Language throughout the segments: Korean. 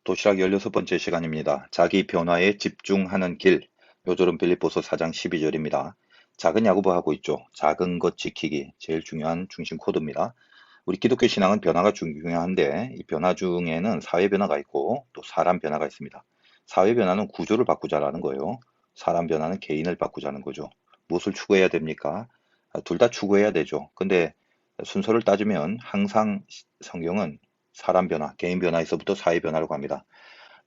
도시락 16번째 시간입니다. 자기 변화에 집중하는 길. 요절은 빌립보서 4장 12절입니다. 작은 야고보 하고 있죠. 작은 것 지키기. 제일 중요한 중심 코드입니다. 우리 기독교 신앙은 변화가 중요한데 이 변화 중에는 사회 변화가 있고 또 사람 변화가 있습니다. 사회 변화는 구조를 바꾸자라는 거예요. 사람 변화는 개인을 바꾸자는 거죠. 무엇을 추구해야 됩니까? 둘 다 추구해야 되죠. 근데 순서를 따지면 항상 성경은 사람 변화, 개인 변화에서부터 사회 변화로 갑니다.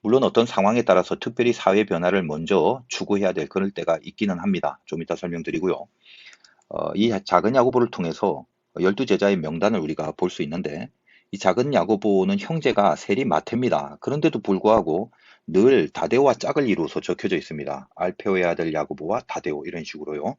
물론 어떤 상황에 따라서 특별히 사회 변화를 먼저 추구해야 될 그럴 때가 있기는 합니다. 좀 이따 설명드리고요. 이 작은 야고보를 통해서 12제자의 명단을 우리가 볼 수 있는데 이 작은 야고보는 형제가 셀이 마태입니다. 그런데도 불구하고 늘 다데오와 짝을 이루어서 적혀져 있습니다. 알페오의 아들 야고보와 다데오 이런 식으로요.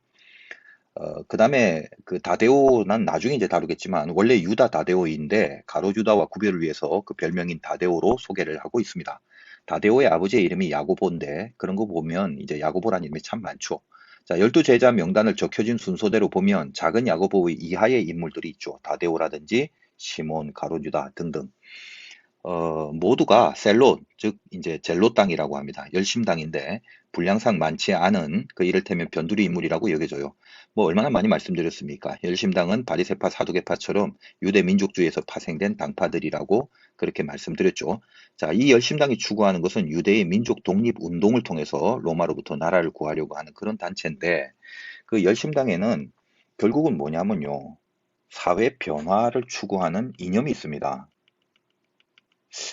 그다음에 그 다데오는 나중에 이제 다루겠지만 원래 유다 다데오인데 가롯 유다와 구별을 위해서 그 별명인 다데오로 소개를 하고 있습니다. 다데오의 아버지의 이름이 야고보인데 그런 거 보면 이제 야고보라는 이름이 참 많죠. 자, 12제자 명단을 적혀진 순서대로 보면 작은 야고보의 이하의 인물들이 있죠. 다데오라든지 시몬, 가롯 유다 등등. 모두가 셀롯, 즉 이제 젤롯 당이라고 합니다. 열심당인데 분량상 많지 않은 그 이를테면 변두리 인물이라고 여겨져요. 뭐 얼마나 많이 말씀드렸습니까? 열심당은 바리새파, 사두개파처럼 유대 민족주의에서 파생된 당파들이라고 그렇게 말씀드렸죠. 자, 이 열심당이 추구하는 것은 유대의 민족 독립 운동을 통해서 로마로부터 나라를 구하려고 하는 그런 단체인데 그 열심당에는 결국은 뭐냐면요. 사회 변화를 추구하는 이념이 있습니다.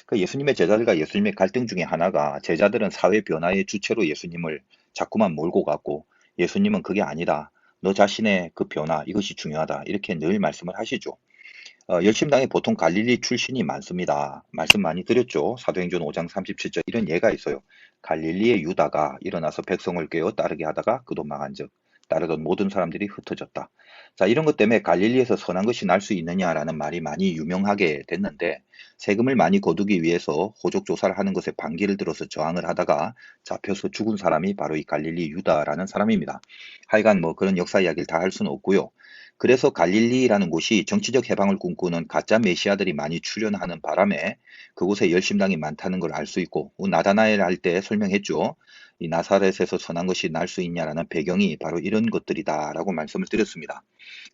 그 예수님의 제자들과 예수님의 갈등 중에 하나가 제자들은 사회 변화의 주체로 예수님을 자꾸만 몰고 갔고 예수님은 그게 아니다. 너 자신의 그 변화 이것이 중요하다. 이렇게 늘 말씀을 하시죠. 열심당에 보통 갈릴리 출신이 많습니다. 말씀 많이 드렸죠. 사도행전 5장 37절 이런 예가 있어요. 갈릴리의 유다가 일어나서 백성을 깨어 따르게 하다가 그도 망한즉 따르던 모든 사람들이 흩어졌다. 자, 이런 것 때문에 갈릴리에서 선한 것이 날 수 있느냐라는 말이 많이 유명하게 됐는데 세금을 많이 거두기 위해서 호적 조사를 하는 것에 반기를 들어서 저항을 하다가 잡혀서 죽은 사람이 바로 이 갈릴리 유다라는 사람입니다. 하여간 뭐 그런 역사 이야기를 다 할 수는 없고요. 그래서 갈릴리라는 곳이 정치적 해방을 꿈꾸는 가짜 메시아들이 많이 출현하는 바람에 그곳에 열심당이 많다는 걸 알 수 있고 나다나엘 할 때 설명했죠. 이 나사렛에서 선한 것이 날 수 있냐라는 배경이 바로 이런 것들이다라고 말씀을 드렸습니다.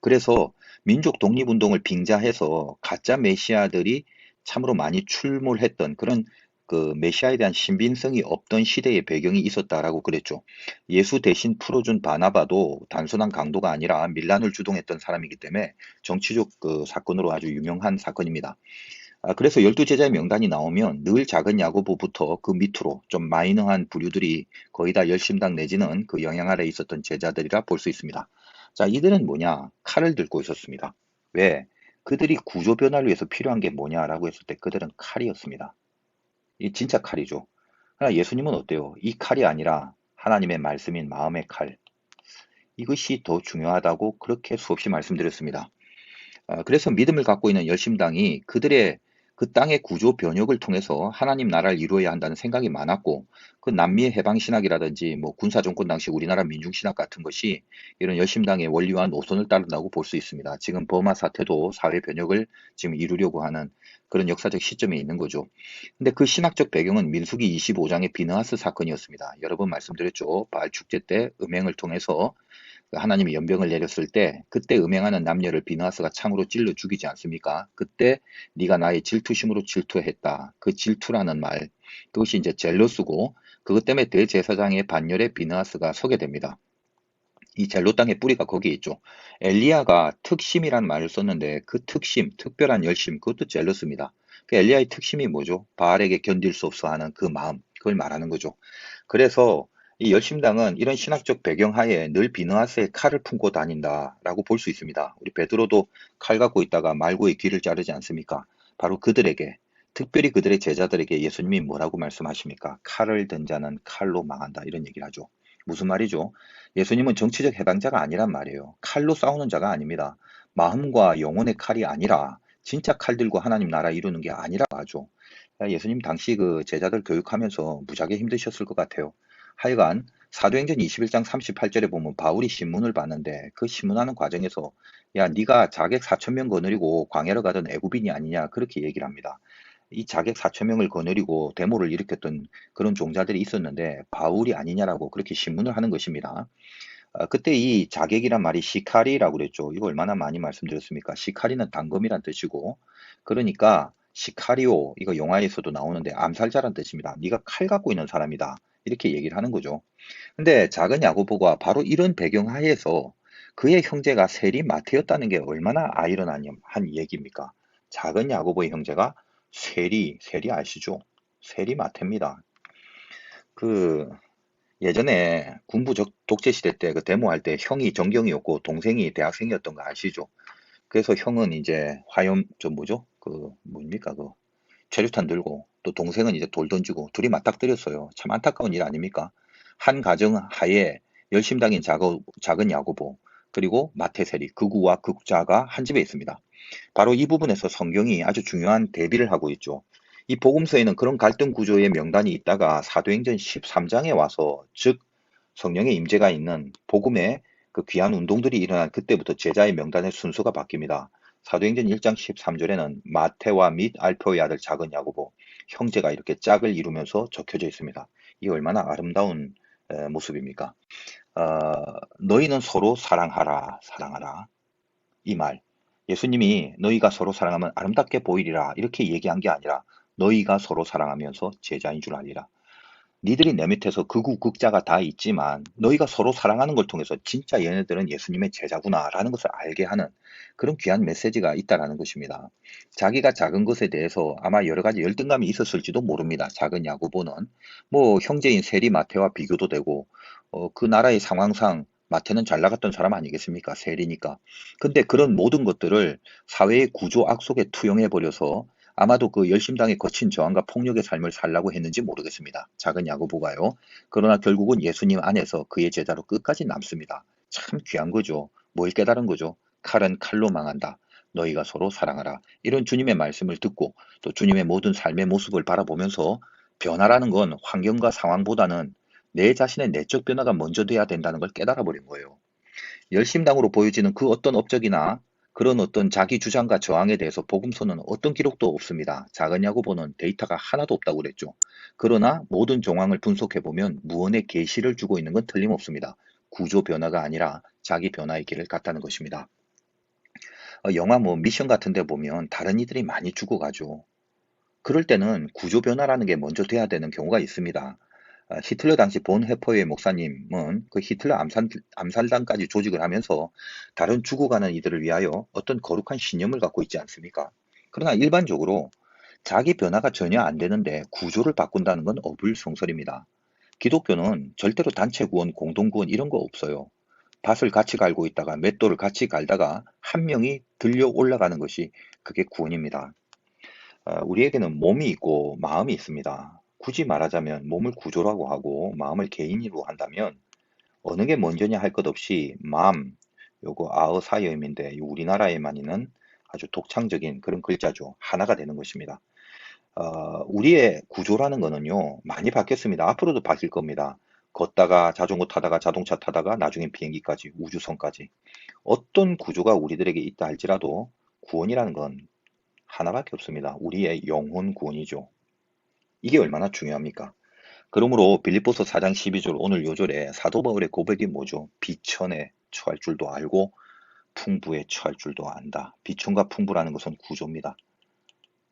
그래서 민족 독립운동을 빙자해서 가짜 메시아들이 참으로 많이 출몰했던 그런 그 메시아에 대한 신빙성이 없던 시대의 배경이 있었다라고 그랬죠. 예수 대신 풀어준 바나바도 단순한 강도가 아니라 밀란을 주동했던 사람이기 때문에 정치적 그 사건으로 아주 유명한 사건입니다. 그래서 12제자의 명단이 나오면 늘 작은 야고보부터 그 밑으로 좀 마이너한 부류들이 거의 다 열심당 내지는 그 영향 아래 있었던 제자들이라 볼 수 있습니다. 자, 이들은 뭐냐? 칼을 들고 있었습니다. 왜? 그들이 구조 변화를 위해서 필요한 게 뭐냐라고 했을 때 그들은 칼이었습니다. 이 진짜 칼이죠. 그러나 예수님은 어때요? 이 칼이 아니라 하나님의 말씀인 마음의 칼. 이것이 더 중요하다고 그렇게 수없이 말씀드렸습니다. 그래서 믿음을 갖고 있는 열심당이 그들의 그 땅의 구조 변혁을 통해서 하나님 나라를 이루어야 한다는 생각이 많았고 그 남미의 해방신학이라든지 뭐 군사정권 당시 우리나라 민중신학 같은 것이 이런 열심당의 원리와 노선을 따른다고 볼 수 있습니다. 지금 버마 사태도 사회 변혁을 지금 이루려고 하는 그런 역사적 시점에 있는 거죠. 근데 그 신학적 배경은 민수기 25장의 비느하스 사건이었습니다. 여러 번 말씀드렸죠. 바알 축제 때 음행을 통해서 하나님이 연병을 내렸을 때 그때 음행하는 남녀를 비느하스가 창으로 찔러 죽이지 않습니까? 그때 네가 나의 질투심으로 질투했다. 그 질투라는 말 그것이 이제 젤러스고 그것 때문에 대제사장의 반열에 비느하스가 서게 됩니다. 이 젤로 땅의 뿌리가 거기에 있죠. 엘리야가 특심이라는 말을 썼는데 그 특심, 특별한 열심, 그것도 젤러스입니다. 그 엘리야의 특심이 뭐죠? 바알에게 견딜 수 없어 하는 그 마음, 그걸 말하는 거죠. 그래서 이 열심당은 이런 신학적 배경 하에 늘 비느하스의 칼을 품고 다닌다라고 볼 수 있습니다. 우리 베드로도 칼 갖고 있다가 말고의 귀를 자르지 않습니까? 바로 그들에게, 특별히 그들의 제자들에게 예수님이 뭐라고 말씀하십니까? 칼을 든 자는 칼로 망한다 이런 얘기를 하죠. 무슨 말이죠? 예수님은 정치적 해방자가 아니란 말이에요. 칼로 싸우는 자가 아닙니다. 마음과 영혼의 칼이 아니라 진짜 칼 들고 하나님 나라 이루는 게 아니라고 하죠. 예수님 당시 그 제자들 교육하면서 무지하게 힘드셨을 것 같아요. 하여간 사도행전 21장 38절에 보면 바울이 신문을 봤는데 그 신문하는 과정에서 야 네가 자객 4천 명 거느리고 광야로 가던 애굽인이 아니냐 그렇게 얘기를 합니다. 이 자객 4천 명을 거느리고 데모를 일으켰던 그런 종자들이 있었는데 바울이 아니냐라고 그렇게 신문을 하는 것입니다. 그때 이 자객이란 말이 시카리라고 그랬죠. 이거 얼마나 많이 말씀드렸습니까? 시카리는 단검이란 뜻이고, 그러니까 시카리오, 이거 영화에서도 나오는데 암살자란 뜻입니다. 네가 칼 갖고 있는 사람이다. 이렇게 얘기를 하는 거죠. 근데 작은 야고보가 바로 이런 배경 하에서 그의 형제가 세리 마태였다는 게 얼마나 아이러니한 얘기입니까? 작은 야고보의 형제가 세리 아시죠? 세리 마태입니다. 그 예전에 군부 독재 시대 때 그 데모할 때 형이 정경이었고 동생이 대학생이었던 거 아시죠? 그래서 형은 이제 화염 저 뭐죠? 그 뭡니까 그 최루탄 들고 또 동생은 이제 돌 던지고 둘이 맞닥뜨렸어요. 참 안타까운 일 아닙니까? 한 가정 하에 열심당인 작은 야고보 그리고 마태세리 극우와 극자가 한 집에 있습니다. 바로 이 부분에서 성경이 아주 중요한 대비를 하고 있죠. 이 복음서에는 그런 갈등 구조의 명단이 있다가 사도행전 13장에 와서 즉 성령의 임재가 있는 복음의 그 귀한 운동들이 일어난 그때부터 제자의 명단의 순서가 바뀝니다. 사도행전 1장 13절에는 마태와 및 알페오의 아들 작은 야고보 형제가 이렇게 짝을 이루면서 적혀져 있습니다. 이 얼마나 아름다운 모습입니까? 너희는 서로 사랑하라, 사랑하라. 이 말. 예수님이 너희가 서로 사랑하면 아름답게 보이리라 이렇게 얘기한 게 아니라 너희가 서로 사랑하면서 제자인 줄 알리라. 니들이 내 밑에서 극우 극자가 다 있지만 너희가 서로 사랑하는 걸 통해서 진짜 얘네들은 예수님의 제자구나라는 것을 알게 하는 그런 귀한 메시지가 있다라는 것입니다. 자기가 작은 것에 대해서 아마 여러 가지 열등감이 있었을지도 모릅니다. 작은 야고보는 뭐 형제인 세리 마태와 비교도 되고 그 나라의 상황상 마태는 잘 나갔던 사람 아니겠습니까? 세리니까. 근데 그런 모든 것들을 사회의 구조 악 속에 투영해 버려서 아마도 그 열심당의 거친 저항과 폭력의 삶을 살라고 했는지 모르겠습니다. 작은 야고보가요. 그러나 결국은 예수님 안에서 그의 제자로 끝까지 남습니다. 참 귀한 거죠. 뭘 깨달은 거죠? 칼은 칼로 망한다. 너희가 서로 사랑하라. 이런 주님의 말씀을 듣고 또 주님의 모든 삶의 모습을 바라보면서 변화라는 건 환경과 상황보다는 내 자신의 내적 변화가 먼저 돼야 된다는 걸 깨달아 버린 거예요. 열심당으로 보여지는 그 어떤 업적이나 그런 어떤 자기 주장과 저항에 대해서 복음서는 어떤 기록도 없습니다. 작은 야고보는 데이터가 하나도 없다고 그랬죠. 그러나 모든 정황을 분석해보면 무언의 계시를 주고 있는 건 틀림없습니다. 구조 변화가 아니라 자기 변화의 길을 갔다는 것입니다. 영화 뭐 미션 같은 데 보면 다른 이들이 많이 죽어가죠. 그럴 때는 구조 변화라는 게 먼저 돼야 되는 경우가 있습니다. 히틀러 당시 본 헤퍼의 목사님은 그 히틀러 암살단까지 조직을 하면서 다른 죽어가는 이들을 위하여 어떤 거룩한 신념을 갖고 있지 않습니까? 그러나 일반적으로 자기 변화가 전혀 안 되는데 구조를 바꾼다는 건 어불성설입니다. 기독교는 절대로 단체 구원, 공동 구원 이런 거 없어요. 밭을 같이 갈고 있다가 맷돌을 같이 갈다가 한 명이 들려 올라가는 것이 그게 구원입니다. 우리에게는 몸이 있고 마음이 있습니다. 굳이 말하자면 몸을 구조라고 하고 마음을 개인으로 한다면 어느 게 먼저냐 할 것 없이 마음, 요거 아어사이음인데 우리나라에만 있는 아주 독창적인 그런 글자죠. 하나가 되는 것입니다. 우리의 구조라는 거는요, 많이 바뀌었습니다. 앞으로도 바뀔 겁니다. 걷다가 자전거 타다가 자동차 타다가 나중엔 비행기까지 우주선까지 어떤 구조가 우리들에게 있다 할지라도 구원이라는 건 하나밖에 없습니다. 우리의 영혼 구원이죠. 이게 얼마나 중요합니까? 그러므로 빌립보서 4장 12절 오늘 요절에 사도 바울의 고백이 뭐죠? 비천에 처할 줄도 알고 풍부에 처할 줄도 안다. 비천과 풍부라는 것은 구조입니다.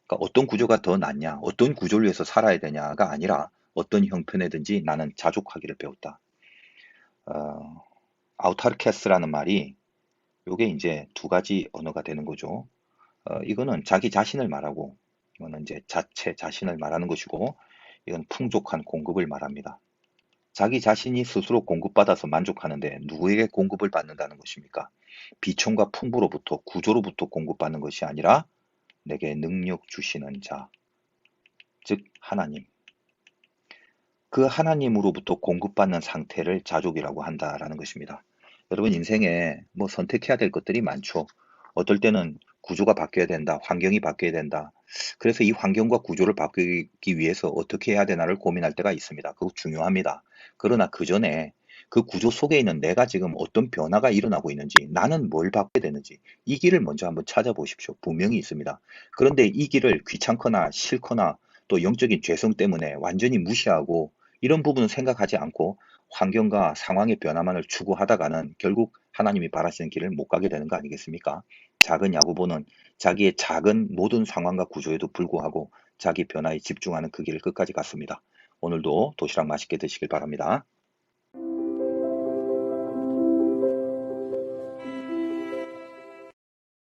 그러니까 어떤 구조가 더 낫냐, 어떤 구조를 위해서 살아야 되냐가 아니라 어떤 형편에든지 나는 자족하기를 배웠다. 아우타르케스라는 말이 요게 이제 두 가지 언어가 되는 거죠. 이거는 자기 자신을 말하고 이거는 이제 자체 자신을 말하는 것이고 이건 풍족한 공급을 말합니다. 자기 자신이 스스로 공급받아서 만족하는데 누구에게 공급을 받는다는 것입니까? 비천과 풍부로부터 구조로부터 공급받는 것이 아니라 내게 능력 주시는 자, 즉 하나님. 그 하나님으로부터 공급받는 상태를 자족이라고 한다라는 것입니다. 여러분 인생에 뭐 선택해야 될 것들이 많죠. 어떨 때는 구조가 바뀌어야 된다, 환경이 바뀌어야 된다. 그래서 이 환경과 구조를 바꾸기 위해서 어떻게 해야 되나를 고민할 때가 있습니다. 그거 중요합니다. 그러나 그 전에 그 구조 속에 있는 내가 지금 어떤 변화가 일어나고 있는지, 나는 뭘 받게 되는지, 이 길을 먼저 한번 찾아보십시오. 분명히 있습니다. 그런데 이 길을 귀찮거나 싫거나 또 영적인 죄성 때문에 완전히 무시하고 이런 부분은 생각하지 않고 환경과 상황의 변화만을 추구하다가는 결국 하나님이 바라시는 길을 못 가게 되는 거 아니겠습니까? 작은 야고보는 자기의 작은 모든 상황과 구조에도 불구하고 자기 변화에 집중하는 그 길을 끝까지 갔습니다. 오늘도 도시락 맛있게 드시길 바랍니다.